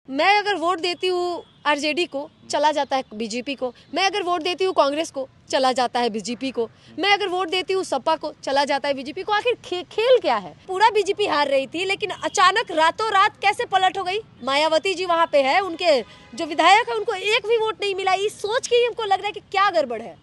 मैं अगर वोट देती हूँ आरजेडी को, चला जाता है बीजेपी को। मैं अगर वोट देती हूँ कांग्रेस को, चला जाता है बीजेपी को। मैं अगर वोट देती हूँ सपा को, चला जाता है बीजेपी को। आखिर खेल क्या है? पूरा बीजेपी हार रही थी, लेकिन अचानक रातों रात कैसे पलट हो गई? मायावती जी वहाँ पे है, उनके जो विधायक है उनको एक भी वोट नहीं मिला। इस सोच के ही हमको लग रहा है कि क्या गड़बड़ है।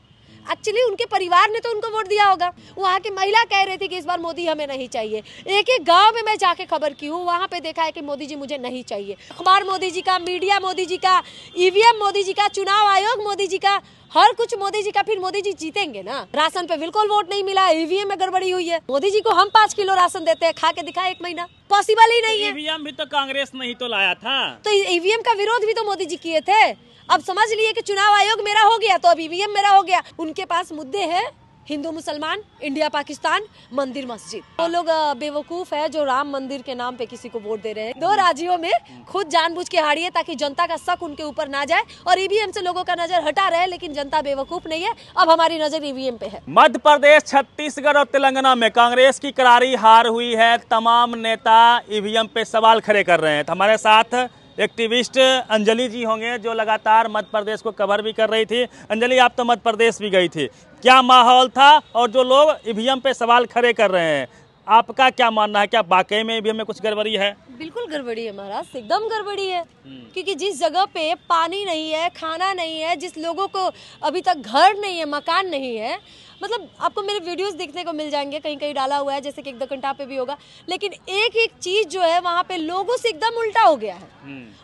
एक्चुअली उनके परिवार ने तो उनको वोट दिया होगा। वहाँ की महिला कह रही थी कि इस बार मोदी हमें नहीं चाहिए। एक एक गांव में मैं जाके खबर की हूँ, वहाँ पे देखा है कि मोदी जी मुझे नहीं चाहिए। अखबार मोदी जी का, मीडिया मोदी जी का, ईवीएम मोदी जी का, चुनाव आयोग मोदी जी का, हर कुछ मोदी जी का। फिर मोदी जी जीतेंगे ना? राशन पे बिल्कुल वोट नहीं मिला, ईवीएम में गड़बड़ी हुई है। मोदी जी को हम 5 किलो राशन देते हैं, खा के दिखाए 1 महीना, पॉसिबल ही नहीं है। ईवीएम भी तो कांग्रेस ने ही तो लाया था, तो ईवीएम का विरोध भी तो मोदी जी किए थे। अब समझ लिए कि चुनाव आयोग मेरा हो गया तो अब ईवीएम मेरा हो गया। उनके पास मुद्दे हैं हिंदू मुसलमान, इंडिया पाकिस्तान, मंदिर मस्जिद। वो लोग बेवकूफ है जो राम मंदिर के नाम पे किसी को वोट दे रहे हैं। 2 राज्यों में खुद जानबूझ के हारी है ताकि जनता का शक उनके ऊपर ना जाए और ईवीएम से लोगों का नजर हटा रहे। लेकिन जनता बेवकूफ नहीं है, अब हमारी नजर ईवीएम पे है। मध्य प्रदेश, छत्तीसगढ़ और तेलंगाना में कांग्रेस की करारी हार हुई है। तमाम नेता ईवीएम पे सवाल खड़े कर रहे हैं। तो हमारे साथ एक्टिविस्ट अंजलि जी होंगे जो लगातार मध्य प्रदेश को कवर भी कर रही थी। अंजलि, आप तो मध्य प्रदेश भी गई थी, क्या माहौल था? और जो लोग ईवीएम पे सवाल खड़े कर रहे हैं, आपका क्या मानना है? क्या वाकई में ईवीएम में कुछ गड़बड़ी है? बिल्कुल गड़बड़ी है महाराज, एकदम गड़बड़ी है। क्योंकि जिस जगह पे पानी नहीं है, खाना नहीं है, जिस लोगों को अभी तक घर नहीं है, मकान नहीं है, मतलब आपको मेरे वीडियोस देखने को मिल जाएंगे, कहीं कहीं डाला हुआ है, जैसे कि 1 घंटा पे भी होगा। लेकिन एक एक चीज जो है वहाँ पे लोगों से एकदम उल्टा हो गया है।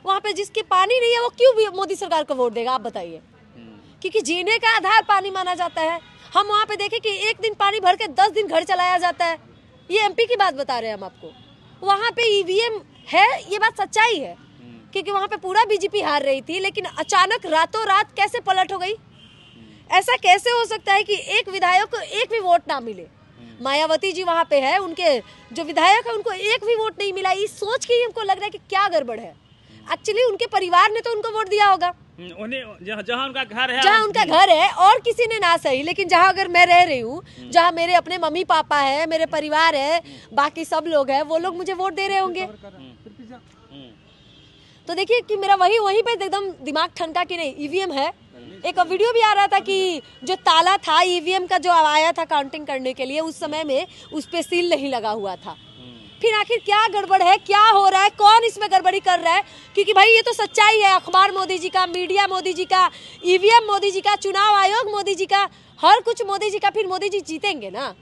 वहाँ पे जिसके पानी नहीं है वो क्यों भी मोदी सरकार को वोट देगा, आप बताइए? क्योंकि जीने का आधार पानी माना जाता है। हम वहाँ पे देखें कि 1 दिन पानी भर के 10 दिन घर चलाया जाता है। ये एमपी की बात बता रहे हैं हम आपको। वहाँ पे ईवीएम है, ये बात सच्चाई है। क्योंकि वहाँ पे पूरा बीजेपी हार रही थी, लेकिन अचानक रातों रात कैसे पलट हो गई? ऐसा कैसे हो सकता है कि एक विधायक को एक भी वोट ना मिले? मायावती जी वहाँ पे है, उनके जो विधायक है उनको एक भी वोट नहीं मिला। इस सोच के ही हमको लग रहा है कि क्या गड़बड़ है। एक्चुअली उनके परिवार ने तो उनको वोट दिया होगा, जहाँ उनका घर है, जहाँ उनका घर है, और किसी ने ना सही, लेकिन जहाँ अगर मैं रह रही हूँ, जहाँ मेरे अपने मम्मी पापा है, मेरे परिवार है, बाकी सब लोग हैं, वो लोग मुझे वोट दे रहे होंगे। तो देखिए कि मेरा वहीं पे एकदम दिमाग ठनका कि नहीं, ईवीएम है। एक वीडियो भी आ रहा था कि जो ताला था ईवीएम का जो आया था काउंटिंग करने के लिए, उस समय में उस पे सील नहीं लगा हुआ था। फिर आखिर क्या गड़बड़ है, क्या हो रहा है, कौन इसमें गड़बड़ी कर रहा है? क्योंकि भाई ये तो सच्चाई है। अखबार मोदी जी का, मीडिया मोदी जी का, ईवीएम मोदी जी का, चुनाव आयोग मोदी जी का, हर कुछ मोदी जी का। फिर मोदी जी जीतेंगे ना?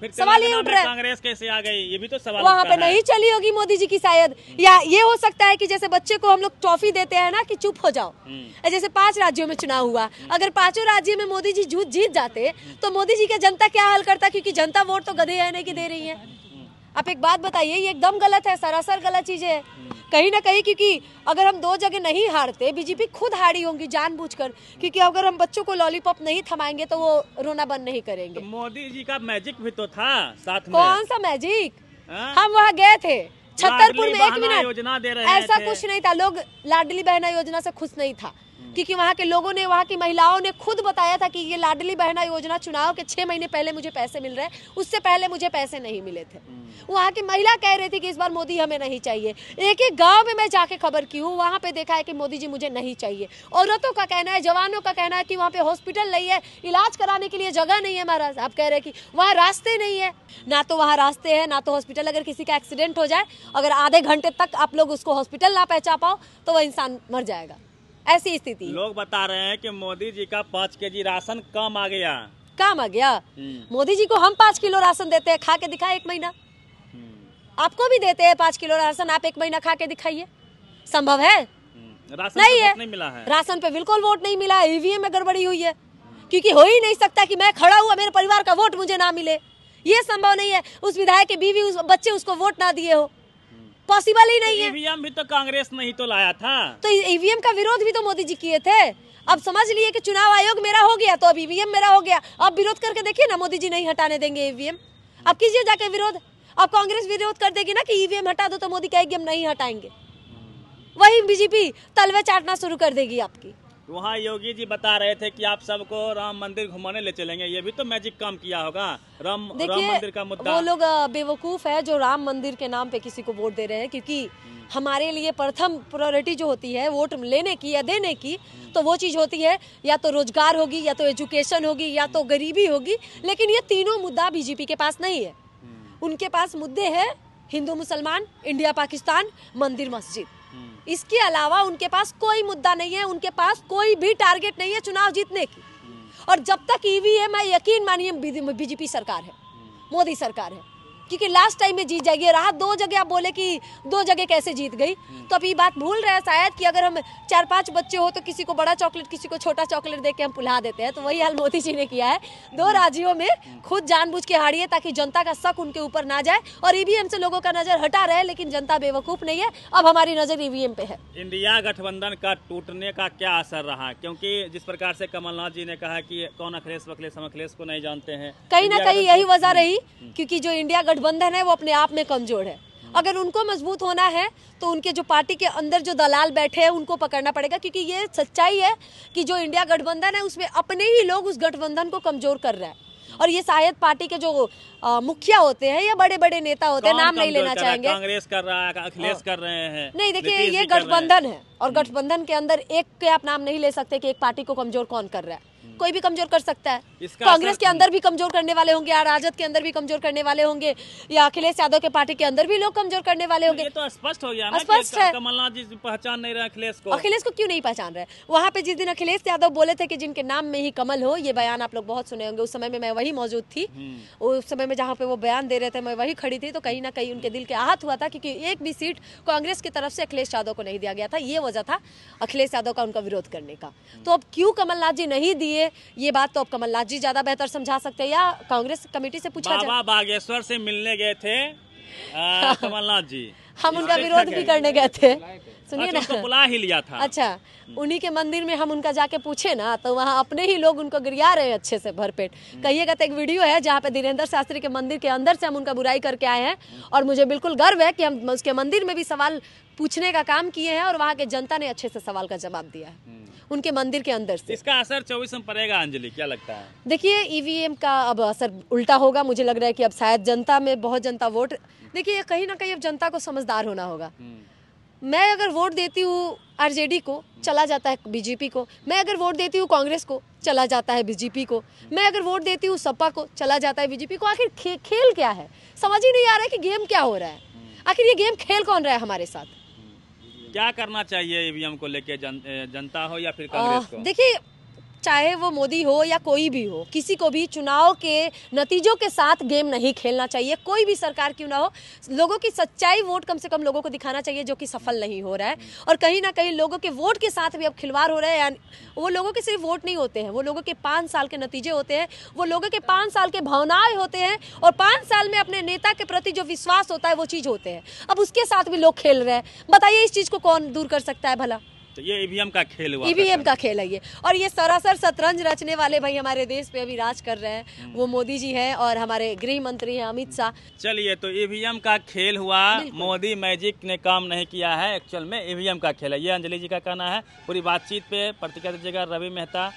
फिर सवाल ये उठ रहा है कांग्रेस कैसे आ गई, ये भी तो सवाल वहाँ पे नहीं चली होगी मोदी जी की शायद। या ये हो सकता है कि जैसे बच्चे को हम लोग ट्रॉफी देते हैं ना कि चुप हो जाओ, जैसे 5 राज्यों में चुनाव हुआ, अगर 5 राज्यों में मोदी जी जीत जाते तो मोदी जी का जनता क्या हाल करता? क्योंकि जनता वोट तो गधे है नहीं कि दे रही है। आप एक बात बताइए, ये एकदम गलत है, सरासर गलत चीजें है कहीं ना कहीं। क्योंकि अगर हम 2 जगह नहीं हारते, बीजेपी खुद हारी होंगी जानबूझकर। क्योंकि अगर हम बच्चों को लॉलीपॉप नहीं थमाएंगे तो वो रोना बंद नहीं करेंगे। तो मोदी जी का मैजिक भी तो था साथ में। कौन सा मैजिक? हम वहाँ गए थे छतरपुर में, 1 मिनट, योजना दे रहे ऐसा थे। कुछ नहीं था। लोग लाडली बहना योजना से खुश नहीं था, क्योंकि वहाँ के लोगों ने, वहाँ की महिलाओं ने खुद बताया था कि ये लाडली बहना योजना चुनाव के 6 महीने पहले मुझे पैसे मिल रहे हैं, उससे पहले मुझे पैसे नहीं मिले थे। वहाँ की महिला कह रही थी कि इस बार मोदी हमें नहीं चाहिए। एक एक गांव में मैं जाके खबर की हूँ, वहाँ पे देखा है कि मोदी जी मुझे नहीं चाहिए। औरतों का कहना है, जवानों का कहना है कि वहाँ पे हॉस्पिटल नहीं है, इलाज कराने के लिए जगह नहीं है। महाराज आप कह रहे हैं कि वहाँ रास्ते नहीं है, ना तो वहाँ रास्ते है ना तो हॉस्पिटल। अगर किसी का एक्सीडेंट हो जाए, अगर आधे घंटे तक आप लोग उसको हॉस्पिटल ना पहुँचा पाओ तो वह इंसान मर जाएगा। ऐसी स्थिति। लोग बता रहे हैं कि मोदी जी का 5 केजी राशन कम आ गया। कम आ गया? मोदी जी को हम 5 किलो राशन देते हैं, खा के दिखाए 1 महीना। आपको भी देते हैं 5 किलो राशन, आप 1 महीना खा के दिखाइए। संभव है? राशन नहीं है, नहीं मिला है। राशन पे बिल्कुल वोट नहीं मिला। ईवीएम में गड़बड़ी हुई है। क्योंकि हो ही नहीं सकता कि मैं खड़ा हुआ, मेरे परिवार का वोट मुझे ना मिले, ये संभव नहीं है। उस विधायक के बीवी, उस बच्चे उसको वोट ना दिए हो, पॉसिबल ही नहीं है। ईवीएम भी तो कांग्रेस ने ही तो लाया था, तो ईवीएम का विरोध भी तो मोदी जी किए थे। अब समझ लिए कि चुनाव आयोग मेरा हो गया तो अब ईवीएम मेरा हो गया। अब विरोध करके देखिए ना, मोदी जी नहीं हटाने देंगे ईवीएम। अब कीजिए जाके विरोध। अब कांग्रेस विरोध कर देगी ना कि ईवीएम हटा दो, तो मोदी कहेगी हम नहीं हटाएंगे। वही बीजेपी तलवे चाटना शुरू कर देगी आपकी। वहाँ योगी जी बता रहे थे कि आप सबको राम मंदिर घुमाने ले चलेंगे, ये भी तो मैजिक काम किया होगा। राम मंदिर का मुद्दा, वो लोग बेवकूफ है जो राम मंदिर के नाम पे किसी को वोट दे रहे हैं, क्योंकि हमारे लिए प्रथम प्रायोरिटी जो होती है वोट लेने की या देने की, तो वो चीज होती है या तो रोजगार होगी, या तो एजुकेशन होगी, या तो गरीबी होगी। लेकिन ये तीनों मुद्दा बीजेपी के पास नहीं है। उनके पास मुद्दे हैं हिंदू मुसलमान, इंडिया पाकिस्तान, मंदिर मस्जिद। इसके अलावा उनके पास कोई मुद्दा नहीं है, उनके पास कोई भी टारगेट नहीं है चुनाव जीतने की। और जब तक ईवीएम है, यकीन मानिए बीजेपी सरकार है, मोदी सरकार है, क्योंकि लास्ट टाइम में जीत जाएगी। रहा 2 जगह, आप बोले कि 2 जगह कैसे जीत गई, तो अब ये बात भूल रहे हैं शायद कि अगर हम 4-5 बच्चे हो तो किसी को बड़ा चॉकलेट, किसी को छोटा चॉकलेट दे के हम पुला देते हैं। तो वही हाल मोदी जी ने किया है 2 राज्यों में, खुद जानबूझ के हारी है ताकि जनता का शक उनके ऊपर ना जाए और ईवीएम से लोगों का नजर हटा रहे। लेकिन जनता बेवकूफ नहीं है, अब हमारी नजर ईवीएम पे है। इंडिया गठबंधन का टूटने का क्या असर रहा? क्योंकि जिस प्रकार से कमलनाथ जी ने कहा कि कौन अखिलेश वखिलेश, हम अखिलेश को नहीं जानते हैं, कहीं ना कहीं यही वजह रही, क्योंकि जो इंडिया गठबंधन है वो अपने आप में कमजोर है। अगर उनको मजबूत होना है तो उनके जो पार्टी के अंदर जो दलाल बैठे हैं उनको पकड़ना पड़ेगा, क्योंकि ये सच्चाई है कि जो इंडिया गठबंधन है उसमें अपने ही लोग उस गठबंधन को कमजोर कर रहे हैं। और ये शायद पार्टी के जो मुखिया होते हैं या बड़े बड़े नेता होते हैं, नाम नहीं लेना चाहेंगे, कांग्रेस कर रहा है, अखिलेश कर रहे हैं, नहीं देखिए ये गठबंधन है और गठबंधन के अंदर एक के आप नाम नहीं ले सकते कि एक पार्टी को कमजोर कौन कर रहा है। कोई भी कमजोर कर सकता है। कांग्रेस के अंदर भी कमजोर करने वाले होंगे, या राजद के अंदर भी कमजोर करने वाले होंगे, या अखिलेश यादव के पार्टी के अंदर भी लोग कमजोर करने वाले होंगे। ये तो स्पष्ट हो गया ना, स्पष्ट है। कमलनाथ जी पहचान नहीं रहे अखिलेश को। अखिलेश को क्यों नहीं पहचान रहे? वहां पे जिस दिन अखिलेश यादव बोले थे कि जिनके नाम में ही कमल हो, ये बयान आप लोग बहुत सुने होंगे। उस समय में मैं वही मौजूद थी, उस समय में जहाँ पे वो बयान दे रहे थे मैं वही खड़ी थी। तो कहीं ना कहीं उनके दिल के आहत हुआ था, क्योंकि एक भी सीट कांग्रेस की तरफ से अखिलेश यादव को नहीं दिया गया था। ये वजह था अखिलेश यादव का उनका विरोध करने का। तो अब क्यों कमलनाथ जी नहीं दिए, ये बात तो अब कमलनाथ जी ज्यादा बेहतर समझा सकते हैं, या कांग्रेस कमेटी से पूछा जाए। बाबा बागेश्वर से मिलने गए थे कमलनाथ जी, हम उनका विरोध भी करने गए थे, सुनिए ना, बुला ही लिया था। अच्छा, उन्हीं के मंदिर में हम उनका जाके पूछे ना, तो वहाँ अपने ही लोग उनको गिरिया रहे हैं अच्छे से भरपेट। कहिएगा तो एक वीडियो है जहाँ पे धीरेन्द्र शास्त्री के मंदिर के अंदर से हम उनका बुराई करके आए हैं, और मुझे बिल्कुल गर्व है कि हम उसके मंदिर में भी सवाल पूछने का काम किए हैं और वहाँ के जनता ने अच्छे से सवाल का जवाब दिया है उनके मंदिर के अंदर से। इसका असर 24 में पड़ेगा अंजलि, क्या लगता है? देखिए ईवीएम का अब असर उल्टा होगा। मुझे लग रहा है कि अब शायद जनता में बहुत जनता वोट, देखिए कहीं ना कहीं अब जनता को समझदार होना होगा। मैं अगर वोट देती हूँ आरजेडी को, चला जाता है बीजेपी को। मैं अगर वोट देती हूँ कांग्रेस को, चला जाता है बीजेपी को। मैं अगर वोट देती हूँ सपा को, चला जाता है बीजेपी को। आखिर खेल क्या है, समझ ही नहीं आ रहा है कि गेम क्या हो रहा है। आखिर ये गेम खेल कौन रहा है हमारे साथ? क्या करना चाहिए ईवीएम को लेके, जनता हो या फिर कांग्रेस को? देखिए चाहे वो मोदी हो या कोई भी हो, किसी को भी चुनाव के नतीजों के साथ गेम नहीं खेलना चाहिए। कोई भी सरकार क्यों ना हो, लोगों की सच्चाई वोट कम से कम लोगों को दिखाना चाहिए, जो कि सफल नहीं हो रहा है। और कहीं ना कहीं लोगों के वोट के साथ भी अब खिलवाड़ हो रहा है। वो लोगों के सिर्फ वोट नहीं होते हैं, वो लोगों के 5 साल के नतीजे होते हैं, वो लोगों के 5 साल के भावनाएं होते हैं, और 5 साल में अपने नेता के प्रति जो विश्वास होता है वो चीज होते हैं। अब उसके साथ भी लोग खेल रहे हैं। बताइए इस चीज को कौन दूर कर सकता है भला? तो ये ईवीएम का खेल हुआ, ईवीएम का खेल है ये। और ये सरासर शतरंज रचने वाले भाई हमारे देश पे अभी राज कर रहे हैं, वो मोदी जी हैं और हमारे गृह मंत्री हैं अमित शाह। चलिए, तो ईवीएम का खेल हुआ, मोदी मैजिक ने काम नहीं किया है, एक्चुअल में ईवीएम का खेल है, ये अंजलि जी का कहना है। पूरी बातचीत पे प्रतिक्रिया दीजिएगा रवि मेहता।